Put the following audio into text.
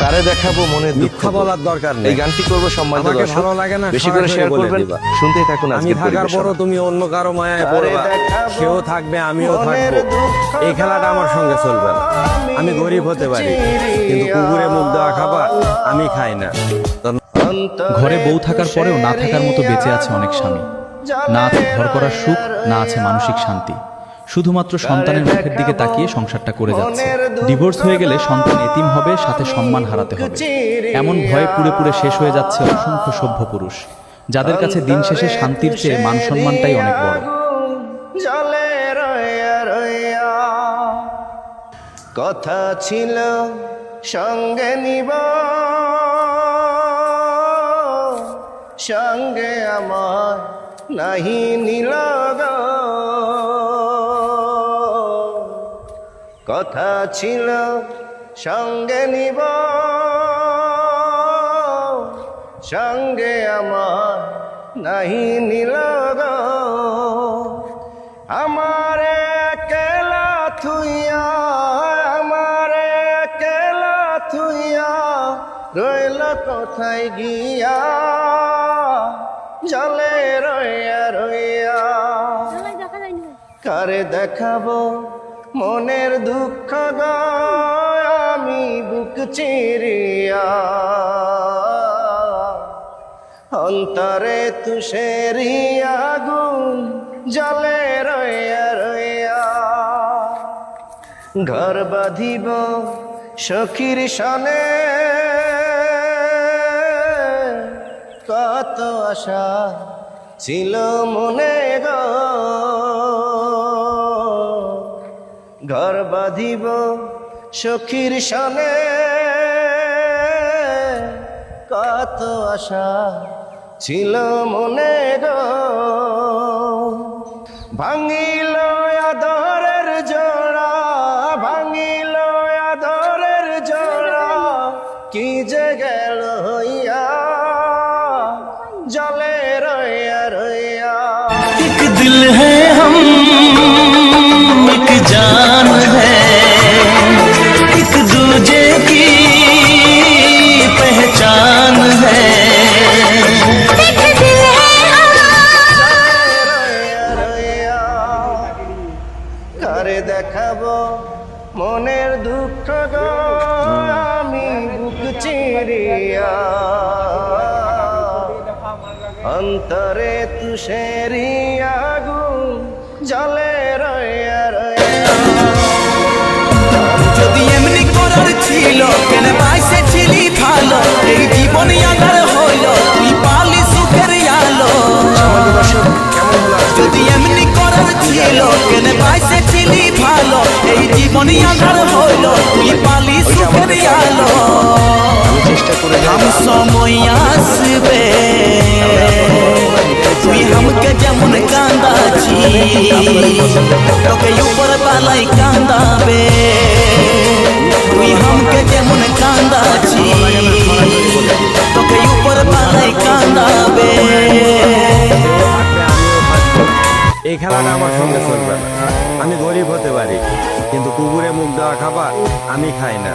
কারে দেখাবো মনের দুঃখ মিথ্যা বলার দরকার নেই। এই গানটি করব সম্মানিত আমাকে দর্শক, ভালো লাগে না, বেশি করে সরাসরি শেয়ার বলে করবেন, দিবা। শুনতেই থাকুন আমি আজকের থাকার পরিবেশনা। পরও তুমি অন্য কারো মায়ায় কারে পড়বা, দেখাবো সেও থাকবে আমিও মনের থাকবো। দুঃখ এই খেলাটা আমার সঙ্গে চলবে না। আমি গরিব হতে পারি, কিন্তু কুকুরে মুখ দেওয়া খাবার আমি খাই না। ঘরে বউ থাকার পরেও না থাকার মতো বেঁচে আছে অনেক স্বামী। না আছে ঘর করার সুখ, না আছে মানসিক শান্তি। শুধুমাত্র সন্তানের মুখের দিকে তাকিয়ে সংসারটা করে যাচ্ছে। ডিভোর্স হয়ে গেলে সন্তান এতিম হবে, সাথে সম্মান হারাতে হবে। এমন ভয়ে পুড়ে পুড়ে শেষ হয়ে যাচ্ছে অসংখ্য সভ্য পুরুষ, যাদের কাছে দিন শেষে শান্তির চেয়ে মান সম্মানটাই অনেক বড়। জলে রয়া রয়া কথা ছিল সঙ্গে নিব, সঙ্গে আমার নাহি নিল গো। কথা ছিল সঙ্গে নিব, সঙ্গে আমার নাহি নিল গো। আমারে একলা থুইয়া, আমারে একলা থুইয়া রইল কোথায় গিয়া, জলে রইয়া রইয়া। কারে দেখাবো মনের দুঃখ গো, আমি বুক চিরিয়া। অন্তরে তুষেরি আগুন জলে রইয়া রইয়া। ঘর বাঁধিব সখীর সনে, কত আশা ছিল মনে গো। ঘর বাঁধিব সখীর সনে, কত আশা ছিল মনে গো। ভাঙিল আদরের জোড়া, ভাঙিল আদরের জোড়া, কি যে গেল হইয়া, জলে রইয়া রইয়া। एक दिल है हम एक जान है, एक दूजे की पहचान है। কারে দেখাবো মনের দুঃখ গো, আমি বুক চিরিয়া। অন্তরে তুষেরি আগুন জলে রইয়া রইয়া। যদি এমনি করার ছিল কেন বাইসে ছিলি ভালো, এই জীবন আধার হইল তুই পালি সুখের আলো। যদি এমনি করার ছিল কেন বাইসে ছিলি ভালো, এই জীবন আধার হইল তুই পালি সুখের আলো। চেষ্টা করে हम समय আসবে তুই हमके যেমন কান্দাছি, তোকে উপর বালাই কান্দাবে। তুই हमके যেমন কান্দাছি, তোকে উপর বালাই কান্দাবে। এই খেলাটা আমার সঙ্গে চলবে না। আমি গরিব হতে পারি, কিন্তু কুকুরে মুখ দেওয়া খাবার আমি খাই না।